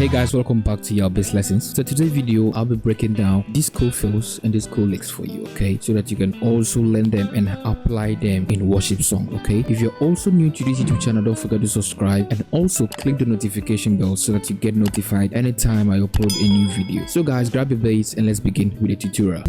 Hey guys, welcome back to your base lessons. So today's video I'll be breaking down these cool fills and these cool licks for you, okay, so that you can also learn them and apply them in worship song. Okay, if you're also new to this YouTube channel, don't forget to subscribe and also click the notification bell so that you get notified anytime I upload a new video. So guys, grab your bass and let's begin with the tutorial.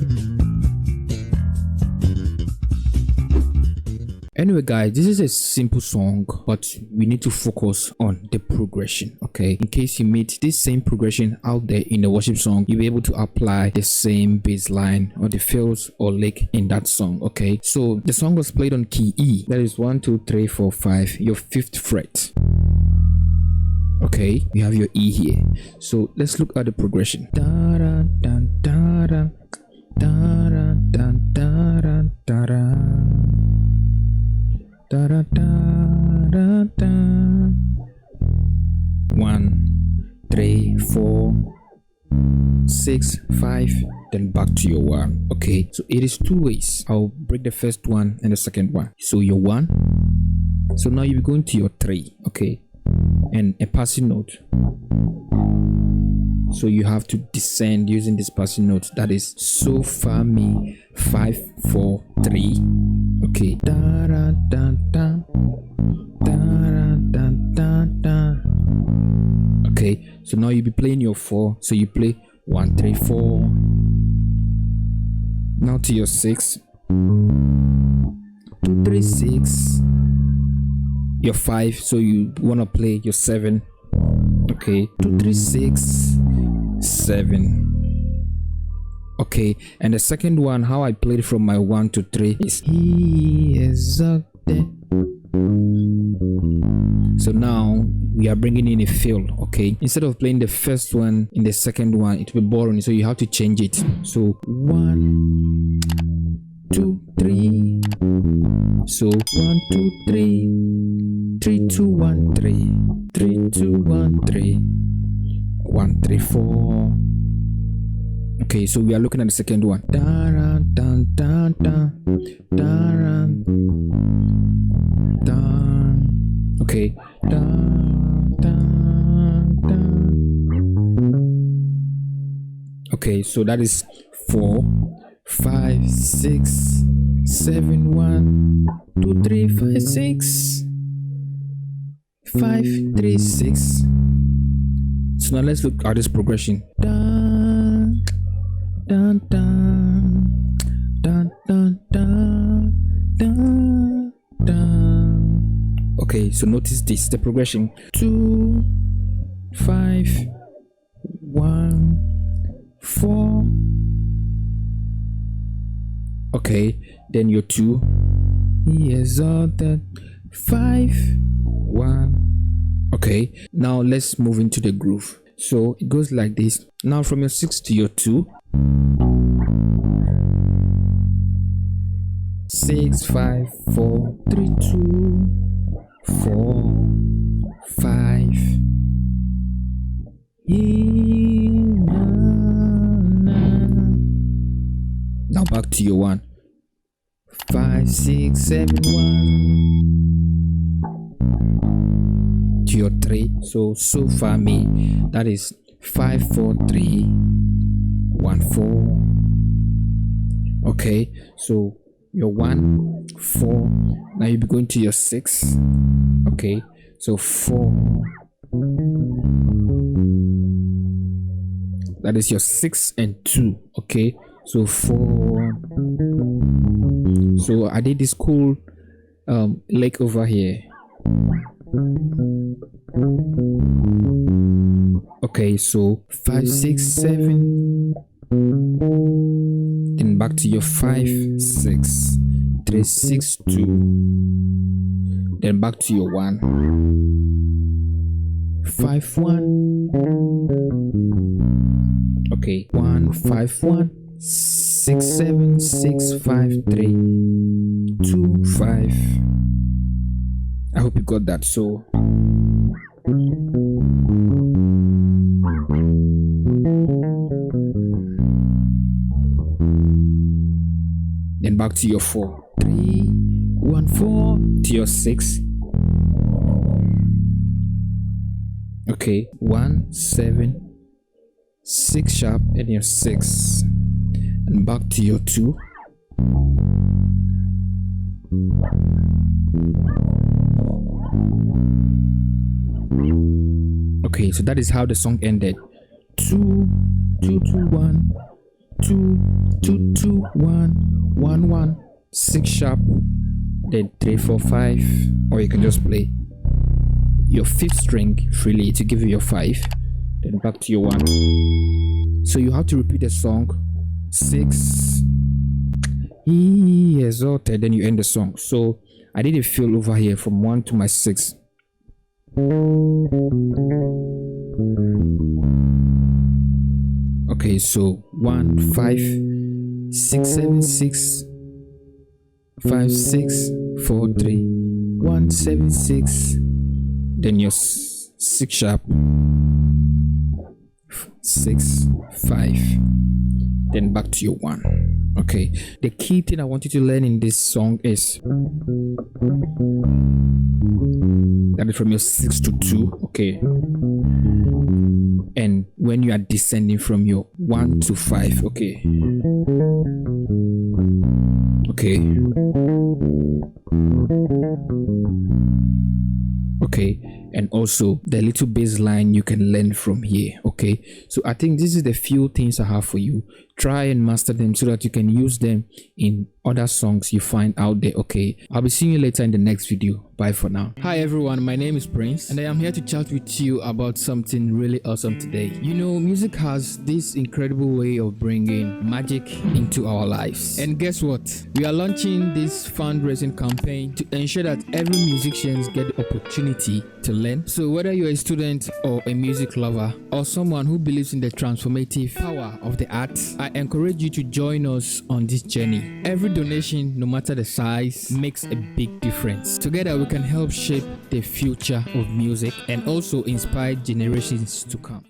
Anyway guys, this is a simple song, but we need to focus on the progression. Okay, in case you meet this same progression out there in the worship song, you'll be able to apply the same bass line or the fills or lick in that song. Okay, so the song was played on key E, that is 1 2 3 4 5, your 5th fret. Okay, you have your E here. So let's look at the progression. Da da da da da da da da da da. Da, da, da, da, da. 1 3 4 6 5, then back to your 1. Okay, so it is two ways. I'll break the first one and the second one. So your 1, so now you're going to your 3. Okay, and a passing note, so you have to descend using this passing note, that is so fa mi 5 4 3. Okay, da da da da da da da da. Okay, so now you'll be playing your 4, so you play 1 3 4. Now to your 6, 2 3 6. Your 5, so you want to play your 7. Okay, 2 3 6 7. Okay, and the second one, how I played from my 1 to 3 is he is up there. So now we are bringing in a fill. Okay, instead of playing the first one in the second one, it will be boring, so you have to change it. So 1 2 3. So 1 2 3 3 2 1 3 3 2 1 3 1 3 4. Okay, so we are looking at the second one. Da da da da da da da. Okay, da da da. Okay, so that is 4 5 6 7 1 2 3 5 6 5 3 6. So now let's look at this progression. Dun, dun, dun, dun, dun, dun, dun, dun. Okay, so notice this, the progression: 2 5 1 4. Okay, then your 2, here's all that 5 1. Okay, now let's move into the groove. So it goes like this. Now from your 6 to your 2, 6 5 4 3 2 4 5. Now back to your 1, 5 6 7 1. To your 3, so fa mi, that is 5 4 3 1 4. Okay, so your 1 4. Now you'll be going to your 6. Okay, so 4, that is your 6 and 2. Okay, so 4. So I did this cool lick over here. Okay, so 5 6 7, then back to your 5 6 3 6 2, then back to your 1 5 1. Okay, 1 5 1 6 7 6 5 3 2 5. I hope you got that. So then back to your 4 3 1 4 to your 6. Okay, 1 7 6 sharp and your 6, and back to your 2. Okay, so that is how the song ended. 2 2 2 1 2 2 2 1 1 1 6 sharp, then 3 4 5, or you can just play your 5th string freely to give you your 5, then back to your 1. So you have to repeat the song 6 E exalted, then you end the song. So I did a fill over here from 1 to my 6. Okay, so 1 5 6 7 6 5 6 4 3 1 7 6, then your 6 sharp, 6 5, then back to your 1. Okay, the key thing I want you to learn in this song is that is from your 6 to 2. Okay, and when you are descending from your 1 to 5. Okay, okay, and also the little bass line you can learn from here. Okay, so I think this is the few things I have for you. Try and master them so that you can use them in other songs you find out there. Okay, I'll be seeing you later in the next video. Bye for now. Hi everyone, my name is Prince and I am here to chat with you about something really awesome today. You know, music has this incredible way of bringing magic into our lives, and guess what, we are launching this fundraising campaign to ensure that every musician get the opportunity to learn. So whether you're a student or a music lover or someone who believes in the transformative power of the arts, I encourage you to join us on this journey. Every donation, no matter the size, makes a big difference. Together we can help shape the future of music and also inspire generations to come.